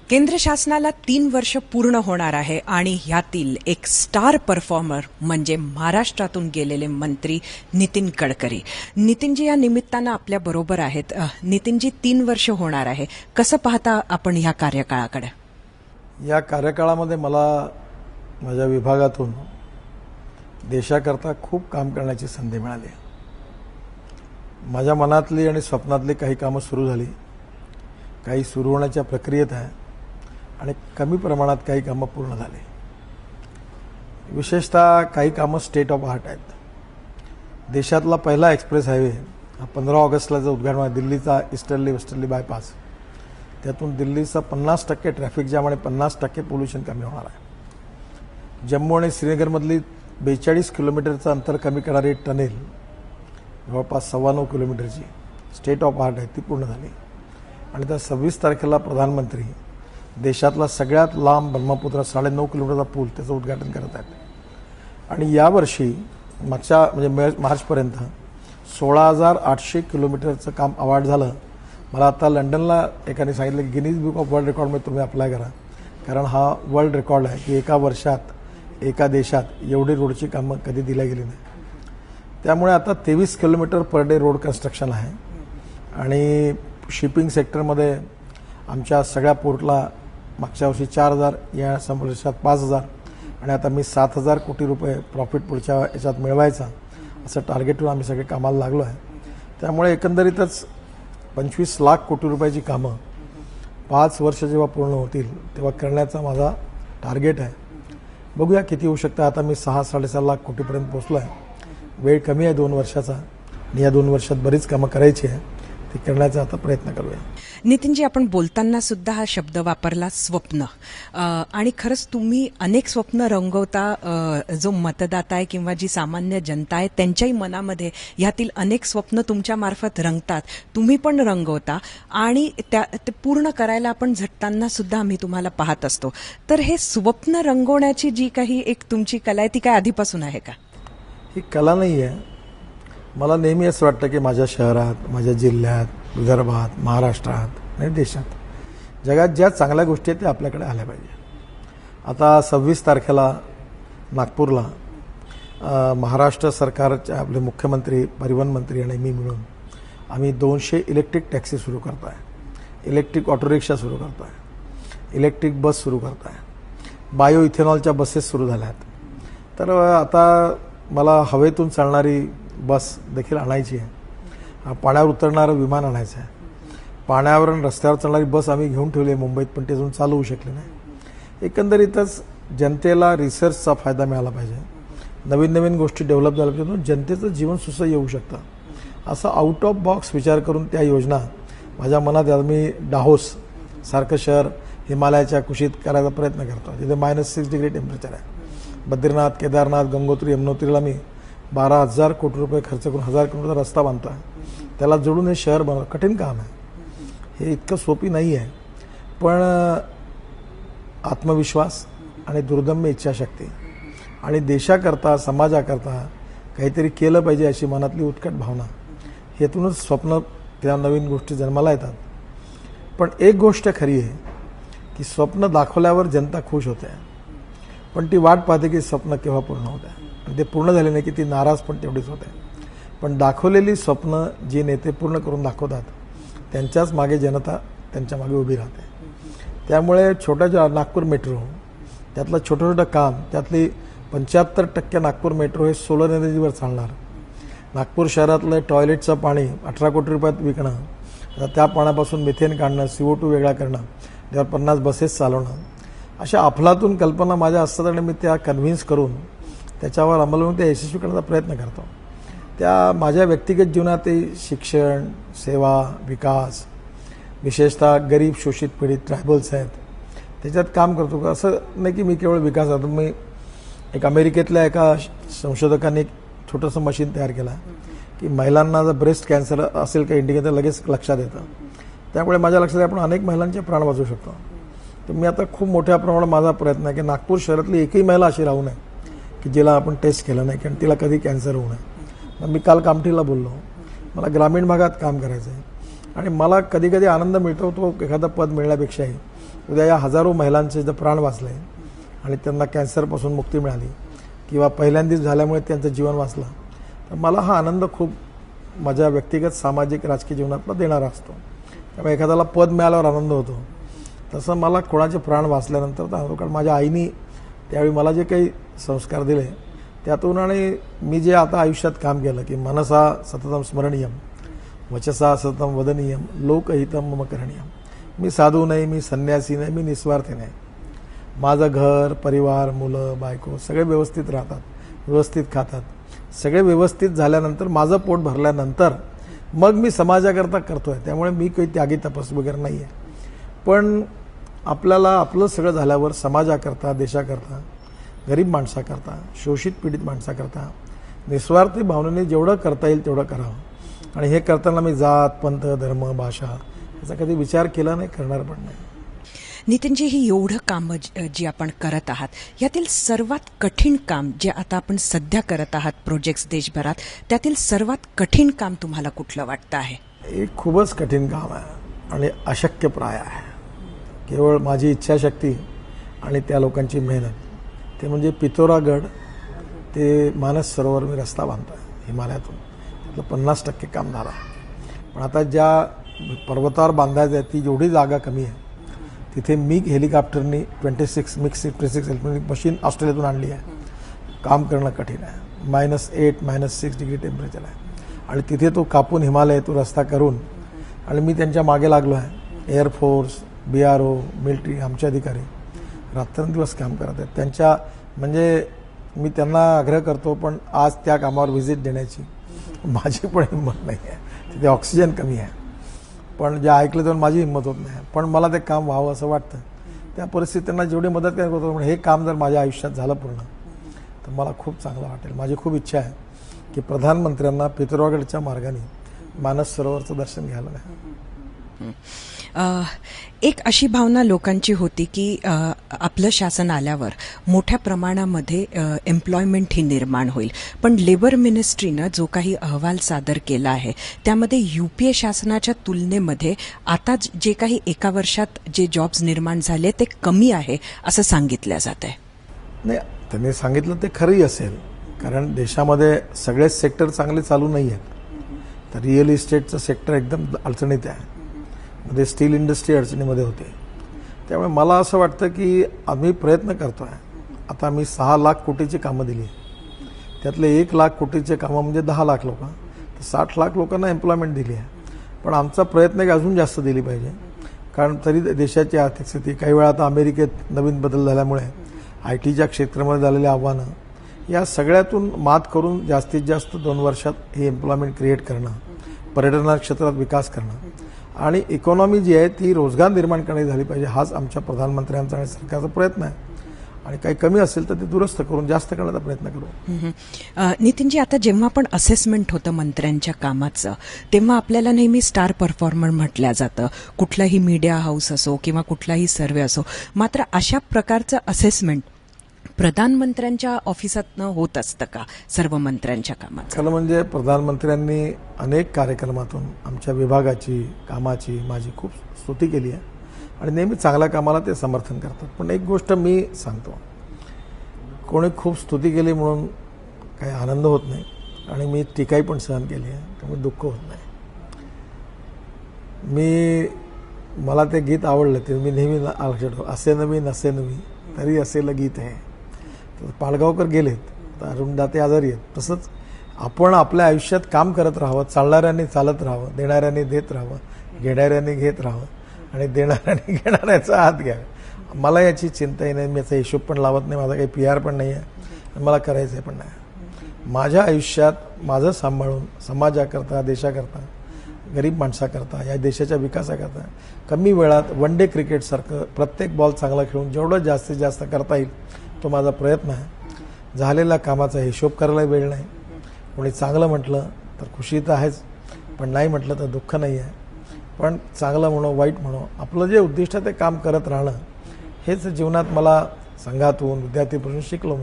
केंद्र शासनाला 3 वर्ष पूर्ण होणार आहे आणि ह्यातील एक स्टार परफॉर्मर म्हणजे महाराष्ट्रातून गेलेले मंत्री नितीन गडकरी. नितीनजी या निमित्तानं आपल्या बरोबर आहेत. नितीनजी, 3 वर्ष होणार आहे, कसं पाहता आपण ह्या कार्यकाळाकडे? या कार्यकाळामध्ये मला माझ्या विभागातून देशाकरता खूप काम करण्याची संधी मिळाली. माझ्या मनातली आणि स्वप्नातली काही कामं सुरू झाली, काही सुरू होण्याच्या प्रक्रियेत आहे आणि कमी प्रमाणात काही कामं पूर्ण झाली. विशेषतः काही कामं स्टेट ऑफ आर्ट आहेत. देशातला पहिला एक्सप्रेस हायवे हा 15 ऑगस्टला जो उद्घाटन आहे, दिल्लीचा ईस्टर्ली वेस्टर्ली बायपास, त्यातून दिल्लीचा 50% ट्रॅफिक जॅम आणि 50% पोल्युशन कमी होणार आहे. जम्मू आणि श्रीनगरमधली 42 किलोमीटरचं अंतर कमी करणारी टनेल जवळपास 9.25 किलोमीटरची स्टेट ऑफ आर्ट आहे, ती पूर्ण झाली. आणि त्या 26 तारखेला प्रधानमंत्री देशातला सगळ्यात लांब ब्रह्मपुत्रा 9.5 किलोमीटरचा पूल त्याचं उद्घाटन करत आहेत. आणि यावर्षी मागच्या म्हणजे मार्चपर्यंत 16,800 किलोमीटरचं काम अवॉर्ड झालं. मला आता लंडनला एकाने सांगितलं की गिनीज बुक ऑफ वर्ल्ड रेकॉर्डमध्ये तुम्ही अप्लाय करा, कारण हा वर्ल्ड रेकॉर्ड आहे की एका वर्षात एका देशात एवढी रोडची कामं कधी दिल्या गेली नाही. त्यामुळे आता 23 kilometre per day road construction आहे. आणि शिपिंग सेक्टरमध्ये आमच्या सगळ्या पोर्टला मागच्या वर्षी 4,000, या वर्षात 5,000 आणि आता मी 7,000 कोटी रुपये प्रॉफिट पुढच्या याच्यात मिळवायचा असं टार्गेटवर आम्ही सगळे कामाला लागलो आहे. त्यामुळे एकंदरीतच 25 लाख कोटी रुपयाची कामं 5 वर्ष जेव्हा पूर्ण होतील तेव्हा करण्याचा माझा टार्गेट आहे. बघूया किती होऊ शकतं. आता मी 6-6.5 लाख कोटीपर्यंत पोहोचलो आहे. वेळ कमी आहे 2 वर्षाचा आणि या 2 वर्षात बरीच कामं करायची आहे, ती करण्याचा आता प्रयत्न करूया. नितीनजी, आपण बोलताना सुद्धा हा शब्द वापरला, स्वप्न. आणि खरंच तुम्ही अनेक स्वप्न रंगवता. जो मतदाता आहे किंवा जी सामान्य जनता आहे त्यांच्याही मनामध्ये ह्यातील अनेक स्वप्न तुमच्या मार्फत रंगतात, तुम्ही पण रंगवता आणि ते पूर्ण करायला आपण झटताना सुद्धा आम्ही तुम्हाला पाहत असतो. तर हे स्वप्न रंगवण्याची जी काही एक तुमची कला आहे ती काय आधीपासून आहे का? ही कला नाही आहे. मला नेहमी असं वाटतं की माझ्या शहरात, माझ्या जिल्ह्यात, विदर्भात, महाराष्ट्रात आणि देशात जगात ज्या चांगल्या गोष्टी आहेत त्या आपल्याकडे आल्या पाहिजे. आता 26 तारखेला नागपूरला महाराष्ट्र सरकारचे आपले मुख्यमंत्री, परिवहन मंत्री आणि मी मिळून आम्ही 200 इलेक्ट्रिक टॅक्सी सुरू करतो आहे, इलेक्ट्रिक ऑटो रिक्षा सुरू करतो आहे, इलेक्ट्रिक बस सुरू करतो आहे, बायो इथेनॉलच्या बसेस सुरू झाल्या आहेत. तर आता मला हवेतून चालणारी बस देखील आणायची आहे. पाण्यावर उतरणारं विमान आणायचं आहे. पाण्यावर आणि रस्त्यावर चालणारी बस आम्ही घेऊन ठेवली आहे मुंबईत, पण ती अजून चालू होऊ शकली नाही. एकंदरीतच जनतेला रिसर्चचा फायदा मिळाला पाहिजे, नवीन नवीन गोष्टी डेव्हलप झाल्या पाहिजे, जनतेचं जीवन सुसह्य येऊ शकतं. असं आउट ऑफ बॉक्स विचार करून त्या योजना माझ्या मनात आहे. मी डाहोस सारखं शहर हिमालयाच्या कुशीत करायचा प्रयत्न करतो, जिथे -6 डिग्री टेम्परेचर आहे. बद्रीनाथ, केदारनाथ, गंगोत्री, यमुनोत्रीला मी 12,000 कोटी रुपये खर्च करून 1000 किलोमीटरचा रस्ता बांधतो आहे. त्याला जोडून हे शहर बनवणं कठीण काम आहे. हे इतकं सोपी नाही आहे, पण आत्मविश्वास आणि दुर्दम्य इच्छाशक्ती आणि देशाकरता, समाजाकरता काहीतरी केलं पाहिजे अशी मनातली उत्कट भावना, हेतूनच स्वप्न त्या नवीन गोष्टी जन्माला येतात. पण एक गोष्ट खरी आहे की स्वप्न दाखवल्यावर जनता खुश होते, पण ती वाट पाहते की स्वप्न केव्हा पूर्ण होते. आणि ते पूर्ण झाले नाही की ती नाराज पण तेवढीच होते. पण दाखवलेली स्वप्न जी नेते पूर्ण करून दाखवतात त्यांच्याच मागे जनता त्यांच्या मागे उभी राहते. त्यामुळे छोट्या नागपूर मेट्रो, त्यातलं छोटं काम, त्यातली 75% नागपूर मेट्रो हे सोलर एनर्जीवर चालणार. नागपूर शहरातलं टॉयलेटचं पाणी 18 कोटी रुपयात विकणं, आता त्या पाण्यापासून मिथेन काढणं, CO2 वेगळा करणं, त्यावर 50 बसेस चालवणं, अशा अफलातून कल्पना माझ्या असतात आणि मी त्या कन्व्हिन्स करून त्याच्यावर अंमल होऊन त्या यशस्वी करण्याचा प्रयत्न करतो. त्या माझ्या व्यक्तिगत जीवनात शिक्षण, सेवा, विकास, विशेषतः गरीब, शोषित, पीडित, ट्रायबल्स आहेत त्याच्यात काम करतो. असं नाही की मी केवळ विकास करतो. मी एक अमेरिकेतल्या एका संशोधकांनी एक छोटंसं मशीन तयार केलं की महिलांना जर ब्रेस्ट कॅन्सर असेल का इंडिकेटर लगेच लक्षात येतं. त्यामुळे माझ्या लक्षात आपण अनेक महिलांचे प्राण वाचवू शकतो. तर मी आता खूप मोठ्या प्रमाणात माझा प्रयत्न आहे की नागपूर शहरातली एकही महिला अशी राहू नये की जिला आपण टेस्ट केलं नाही कारण तिला कधी कॅन्सर होऊ नये. मग मी काल कामठीला बोललो, मला ग्रामीण भागात काम करायचं आहे आणि मला कधी कधी आनंद मिळतो तो एखादा पद मिळण्यापेक्षाही उद्या या हजारो महिलांचे जर प्राण वाचले आणि त्यांना कॅन्सरपासून मुक्ती मिळाली किंवा पहिल्यांदाच झाल्यामुळे त्यांचं जीवन वाचलं, तर मला हा आनंद खूप माझ्या व्यक्तिगत सामाजिक राजकीय जीवनातला देणारा असतो. त्यामुळे एखाद्याला पद मिळाल्यावर आनंद होतो, तसं मला कोणाचे प्राण वाचल्यानंतर तर होतो. कारण माझ्या आईनी त्यावेळी मला जे काही संस्कार दिले त्यातून आणि मी जे आता आयुष्यात काम केलं की मनसा सततम स्मरणीयम, वचसा सततम वदनीयम, लोकहितम मम करणीयम. मी साधू नाही, मी संन्यासी नाही, मी निस्वार्थी नाही. माझं घर, परिवार, मुलं, बायको सगळे व्यवस्थित राहतात, व्यवस्थित खातात. सगळे व्यवस्थित झाल्यानंतर माझं पोट भरल्यानंतर मग मी समाजाकरता करतोय. त्यामुळे मी काही त्यागी तपस वगैरे नाही आहे. पण आपल्याला आपलं सगळं झाल्यावर समाजाकरता, देशाकरता, गरीब माणसाकरता, शोषित पीडित माणसाकरता निस्वार्थी भावनेने जेवढं करता येईल तेवढं करावं. आणि हे करताना मी जात, पंथ, धर्म, भाषा याचा कधी विचार केला नाही, करणार पण नाही. नितीनजी, ही एवढं कामं जी आपण करत आहात, यातील सर्वात कठीण काम जे आता आपण सध्या करत आहात प्रोजेक्ट्स देशभरात, त्यातील सर्वात कठीण काम तुम्हाला कुठलं वाटतं आहे? एक खूपच कठीण काम आहे आणि अशक्यप्राय आहे. केवळ माझी इच्छाशक्ती आणि त्या लोकांची मेहनत. ते म्हणजे पिथोरागड ते मानस सरोवर मी रस्ता बांधतोय हिमालयातून. त्यातलं 50% काम झालं. पण आता ज्या पर्वतावर बांधायचं आहे ती जेवढी जागा कमी आहे तिथे मिग हेलिकॉप्टरनी 26 हेलिकॉप्टर मशीन ऑस्ट्रेलियातून आणली आहे. काम करणं कठीण आहे. -8 -6 डिग्री टेम्परेचर आहे आणि तिथे तो कापून हिमालय तो रस्ता करून आणि मी त्यांच्या मागे लागलो आहे. एअरफोर्स, BRO, मिलिटरी आमचे अधिकारी रात्रंदिवस काम करत आहेत. त्यांच्या म्हणजे मी त्यांना आग्रह करतो, पण आज त्या कामावर व्हिजिट देण्याची माझी पण हिंमत नाही आहे. तिथे ऑक्सिजन कमी आहे. पण जे ऐकलं तर माझी हिंमत होत नाही. पण मला ते काम व्हावं असं वाटतं. त्या परिस्थितीत त्यांना जेवढी मदत करत होतो, पण हे काम जर माझ्या आयुष्यात झालं पूर्ण तर मला खूप चांगलं वाटेल. माझी खूप इच्छा आहे की प्रधानमंत्र्यांना पिथोरागडच्या मार्गाने मानस सरोवरचं दर्शन घ्यायला नाही. एक अशी भावना लोकांची होती की आपलं शासन आल्यावर मोठ्या प्रमाणामध्ये एम्प्लॉयमेंट ही निर्माण होईल. पण लेबर मिनिस्ट्रीनं जो काही अहवाल सादर केला आहे त्यामध्ये UPA शासनाच्या तुलनेमध्ये आता जे काही एका वर्षात जे जॉब्स निर्माण झाले ते कमी आहे असं सांगितलं जात आहे. नाही, त्यांनी सांगितलं ते खरंही असेल. कारण देशामध्ये सगळेच सेक्टर चांगले चालू नाही आहेत. तर रिअल इस्टेटचं सेक्टर एकदम अडचणीत आहे. मध्ये स्टील इंडस्ट्री अडचणीमध्ये होते. त्यामुळे मला असं वाटतं की आम्ही प्रयत्न करतो आहे. आता आम्ही 6 लाख कोटीची कामं दिली. त्यातले 1 लाख कोटीचे कामं म्हणजे 10 लाख लोक, तर 60 लाख लोकांना एम्प्लॉयमेंट दिली आहे. पण आमचा प्रयत्न आहे की अजून जास्त दिली पाहिजे. कारण तरी देशाची आर्थिक स्थिती काही वेळा आता अमेरिकेत नवीन बदल झाल्यामुळे ITच्या क्षेत्रामध्ये झालेली आव्हानं या सगळ्यातून मात करून जास्तीत जास्त 2 वर्षात हे एम्प्लॉयमेंट क्रिएट करणं, पर्यटन क्षेत्रात विकास करणं आणि इकॉनॉमी जी आहे ती रोजगार निर्माण करण्याची झाली पाहिजे. हाच आमच्या प्रधानमंत्र्यांचा आणि सरकारचा प्रयत्न आहे. आणि काही कमी असेल तर ते दुरुस्त करून जास्त करण्याचा प्रयत्न करू. नितीनजी, आता जेव्हा पण असेसमेंट होतं मंत्र्यांच्या कामाचं तेव्हा आपल्याला नेहमी स्टार परफॉर्मर म्हटलं जातं, कुठलाही मीडिया हाऊस असो किंवा कुठलाही सर्वे असो. मात्र अशा प्रकारचं असेसमेंट प्रधानमंत्र्यांच्या ऑफिसातनं होत असतं का सर्व मंत्र्यांच्या कामात? खरं म्हणजे प्रधानमंत्र्यांनी अनेक कार्यक्रमातून आमच्या विभागाची कामाची माझी खूप स्तुती केली आहे आणि नेहमी चांगल्या कामाला ते समर्थन करतात. पण एक गोष्ट मी सांगतो, कोणी खूप स्तुती केली म्हणून काही आनंद होत नाही आणि मी टीकाही पण सहन केली आहे, त्यामुळे दुःख होत नाही. मला ते गीत आवडलं ते मी नेहमी लक्षात असे नवी नसे नवी तरी असेल गीत आहे. तर पाडगावकर गेलेत, तर अरुण दाते आजारी आहेत. तसंच आपण आपल्या आयुष्यात काम करत राहावं, चालणाऱ्यांनी चालत राहावं, देणाऱ्यांनी देत राहावं, घेणाऱ्यांनी घेत राहावं आणि देणाऱ्यांनी घेणाऱ्याचा हात घ्यावा. मला याची चिंताही नाही, मी याचा हिशोब पण लावत नाही, माझा काही PR पण नाही आहे आणि मला करायचं पण नाही. माझ्या आयुष्यात माझं सांभाळून समाजाकरता, देशाकरता, गरीब माणसाकरता, या देशाच्या विकासाकरता कमी वेळात वन डे क्रिकेटसारखं प्रत्येक बॉल चांगला खेळून जेवढं जास्तीत जास्त करता येईल तो माझा प्रयत्न आहे. झालेल्या कामाचा हिशोब करायला वेळ नाही. कोणी चांगलं म्हटलं तर खुशी तर आहेच, पण नाही म्हटलं तर दुःख नाही आहे. पण चांगलं म्हणो वाईट म्हणो, आपलं जे उद्दिष्ट आहे ते काम करत राहणं हेच जीवनात मला संघातून विद्यार्थीपासून शिकलो.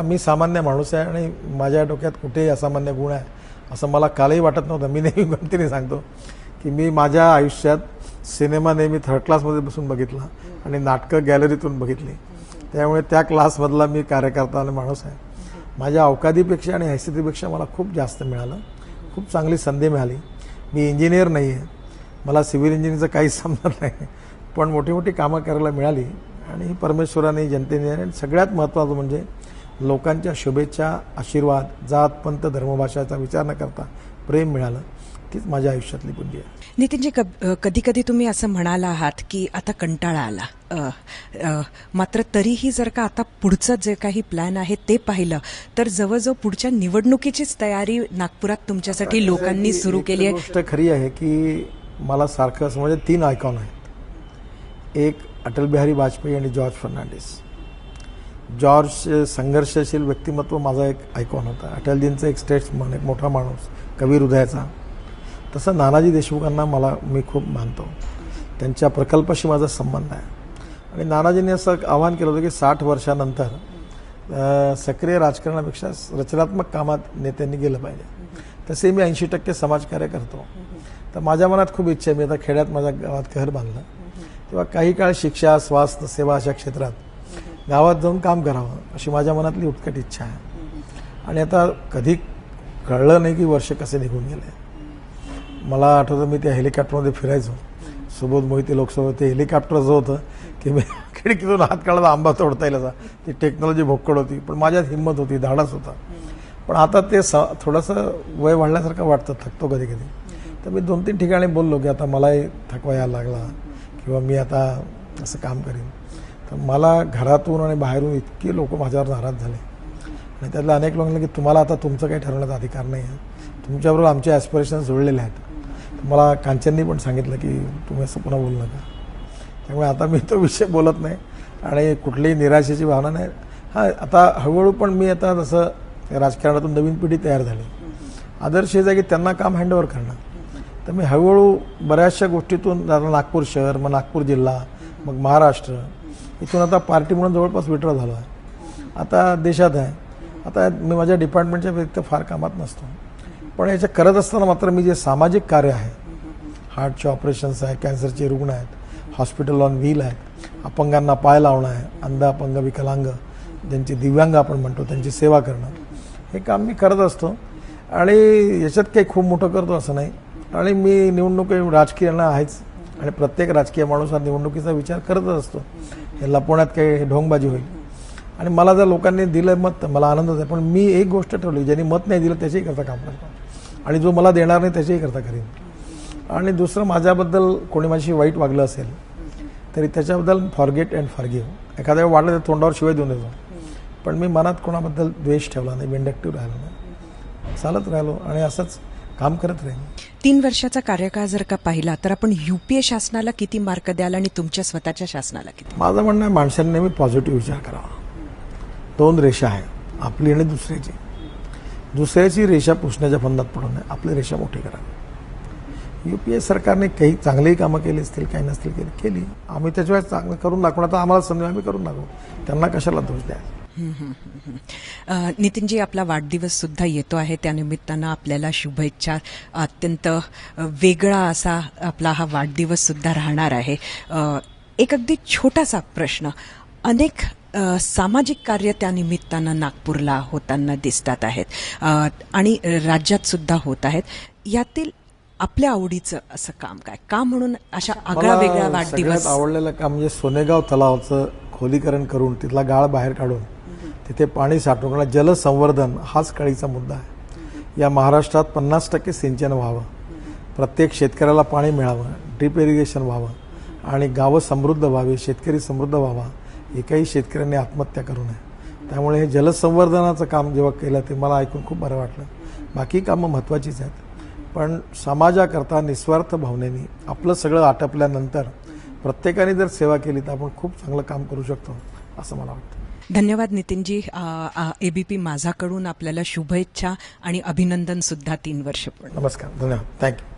मी सामान्य माणूस आहे आणि माझ्या डोक्यात कुठेही असामान्य गुण आहे असं मला कालही वाटत नव्हतं. मी नेहमी गमतीने सांगतो की मी माझ्या आयुष्यात सिनेमा नेहमी थर्ड क्लासमध्ये बसून बघितला आणि नाटकं गॅलरीतून बघितली. त्यामुळे त्या क्लासमधला मी कार्यकर्ता आणि माणूस आहे. माझ्या अवकादीपेक्षा आणि हैसियतीपेक्षा मला खूप जास्त मिळालं, खूप चांगली संधी मिळाली. मी इंजिनियर नाही आहे, मला सिव्हिल इंजिनिअरिंगचं काहीच समजत नाही, पण मोठी मोठी कामं करायला मिळाली आणि ही परमेश्वराने, जनतेने आणि सगळ्यात महत्त्वाचं म्हणजे लोकांच्या शुभेच्छा, आशीर्वाद, जात, पंथ, धर्मभाषाचा विचार न करता प्रेम मिळालं. तीच माझ्या आयुष्यातली पुंजी आहे. नितीनजी, कधी कधी तुम्ही असं म्हणाला आहात की आता कंटाळा आला, मात्र तरीही जर का आता पुढचं जे काही प्लॅन आहे ते पाहिलं तर जवळजवळ पुढच्या निवडणुकीचीच तयारी नागपुरात तुमच्यासाठी लोकांनी सुरू केली आहे. गोष्ट खरी आहे की मला सारखं असं म्हणजे 3 आयकॉन आहेत. एक अटल बिहारी वाजपेयी आणि जॉर्ज फर्नांडिस. जॉर्ज संघर्षशील व्यक्तिमत्व माझा एक आयकॉन होता. अटलजींचा एक स्टेट्समन, एक मोठा माणूस, कवी हृदयाचा. तसं नानाजी देशमुखांना मी खूप मानतो. त्यांच्या प्रकल्पाशी माझा संबंध आहे. आणि नानाजींनी असं आवाहन केलं होतं की 60 वर्षानंतर सक्रिय राजकारणापेक्षा रचनात्मक कामात नेत्यांनी गेलं पाहिजे. तसे मी 80% समाजकार्य करतो. तर माझ्या मनात खूप इच्छा आहे. मी आता खेड्यात माझ्या गावात घर बांधलं, तेव्हा काही काळ शिक्षा, स्वास्थ्य सेवा अशा क्षेत्रात गावात जाऊन काम करावं अशी माझ्या मनातली उत्कट इच्छा आहे. आणि आता कधी कळलं नाही की वर्ष कसे निघून गेले. मला आठवतं मी त्या हेलिकॉप्टरमध्ये फिरायचो. सुबोध मोहिते लोकसभा, ते हेलिकॉप्टर जो होतं की मी खिडकीतून हात काढला आंबा तोडता येईल असा. ती टेक्नॉलॉजी भोक्कड होती, पण माझ्यात हिंमत होती, धाडस होता. पण आता ते थोडंसं वय वाढल्यासारखं वाटतं, थकतो कधी कधी. तर मी 2-3 ठिकाणी बोललो की आता मलाही थकवा यायला लागला किंवा मी आता असं काम करीन. तर मला घरातून आणि बाहेरून इतकी लोक माझ्यावर नाराज झाले. आणि त्यातल्या अनेक लोकांना की तुम्हाला आता तुमचं काही ठरवण्याचा अधिकार नाही आहे, तुमच्याबरोबर आमचे ॲस्पिरेशन जुळलेले आहेत. मला कांचननी पण सांगितलं की तुम्ही असं पुन्हा बोलू नका. त्यामुळे आता मी तो विषय बोलत नाही आणि कुठलीही निराशेची भावना नाही. हां, आता हळूहळू पण मी आता जसं राजकारणातून नवीन पिढी तयार झाली, आदर्श हेच आहे की त्यांना काम हँडओव्हर करणं. तर मी हळूहळू बऱ्याचशा गोष्टीतून नागपूर शहर, मग नागपूर जिल्हा, मग महाराष्ट्र, इथून आता पार्टी म्हणून जवळपास विड्रॉ झालो आहे. आता देशात आहे. आता मी माझ्या डिपार्टमेंटच्या व्यतिरिक्त फार कामात नसतो, पण याच्या करत असताना मात्र मी जे सामाजिक कार्य आहे, हार्टचे ऑपरेशन्स आहे, कॅन्सरचे रुग्ण आहेत, हॉस्पिटल ऑन व्हील आहेत, अपंगांना पाय लावणं आहे, अंध, अपंग, विकलांग, ज्यांची दिव्यांग आपण म्हणतो त्यांची सेवा करणं, हे काम मी करत असतो. आणि याच्यात काही खूप मोठं करतो असं नाही. आणि मी निवडणूक राजकीय आहेच आणि प्रत्येक राजकीय माणूस हा निवडणुकीचा विचार करतच असतो. हे लपवण्यात काही ढोंगबाजी होईल. आणि मला जर लोकांनी दिलं मत तर मला आनंदच आहे, पण मी एक गोष्ट ठरवली, ज्यांनी मत नाही दिलं त्याच्याही करता काम करतो आणि जो मला देणार नाही त्याच्याही करता करीन. आणि दुसरं, माझ्याबद्दल कोणी माझी वाईट वागलं असेल तरी त्याच्याबद्दल फॉरगेट अँड फॉरगिव्ह. एखाद्या वाटलं तर तोंडावर शिवाय देऊन देतो, पण मी मनात कोणाबद्दल द्वेष ठेवला नाही, विंडक्टिव्ह राहिलो नाही, चालत राहिलो आणि असंच काम करत राहील. 3 वर्षाचा कार्यकाळ जर का पाहिला तर आपण UPA शासनाला किती मार्क द्याल आणि तुमच्या स्वतःच्या शासनाला किती? माझं म्हणणं आहे, माणसांनी नेहमी पॉझिटिव्ह विचार करावा. 2 रेषा आहे, आपली आणि दुसऱ्याची. दुसऱ्याची रेषा पुसण्याच्या फंदात पडू नये, आपली रेषा मोठी करावी. UPA सरकारने काही चांगलीही कामं केली असतील, काही नसतील केली. आम्ही त्याच्यावेळेस चांगलं करून दाखवणार, तर आम्हाला समजा आम्ही करून दाखवू. त्यांना कशाला दोष द्या. नितीनजी, आपला वाढदिवस सुद्धा येतो आहे, त्यानिमित्तानं आपल्याला शुभेच्छा. अत्यंत वेगळा असा आपला हा वाढदिवस सुद्धा राहणार आहे. एक अगदी छोटासा प्रश्न, अनेक सामाजिक कार्य त्यानिमित्तानं नागपूरला होताना दिसतात आहेत आणि राज्यात सुद्धा होत आहेत. यातील आपल्या आवडीचं असं काम काय? काम म्हणून अशा आगळा वेगळा वाढदिवस? आवडलेलं काम म्हणजे सोनेगाव तलावाचं खोलीकरण करून तिथला गाळ बाहेर काढून तिथे पाणी साठवणं, जलसंवर्धन हाच कळीचा मुद्दा आहे. या महाराष्ट्रात 50% सिंचन व्हावं, प्रत्येक शेतकऱ्याला पाणी मिळावं, ड्रीप इरिगेशन व्हावं आणि गावं समृद्ध व्हावी, शेतकरी समृद्ध व्हावा. एकही शेतकऱ्यांनी आत्महत्या करू नये. त्यामुळे हे जलसंवर्धनाचं काम जेव्हा केलं ते मला ऐकून खूप बरं वाटलं. बाकी कामं महत्त्वाचीच आहेत, पण समाजाकरता निस्वार्थ भावनेने आपलं सगळं आटपल्यानंतर प्रत्येकाने जर सेवा केली तर आपण खूप चांगलं काम करू शकतो असं मला वाटतं. धन्यवाद नितीनजी. ABP माझाकडून आपल्याला शुभेच्छा आणि अभिनंदन सुद्धा. 3 वर्ष पूर्ण. नमस्कार, धन्यवाद, थँक्यू.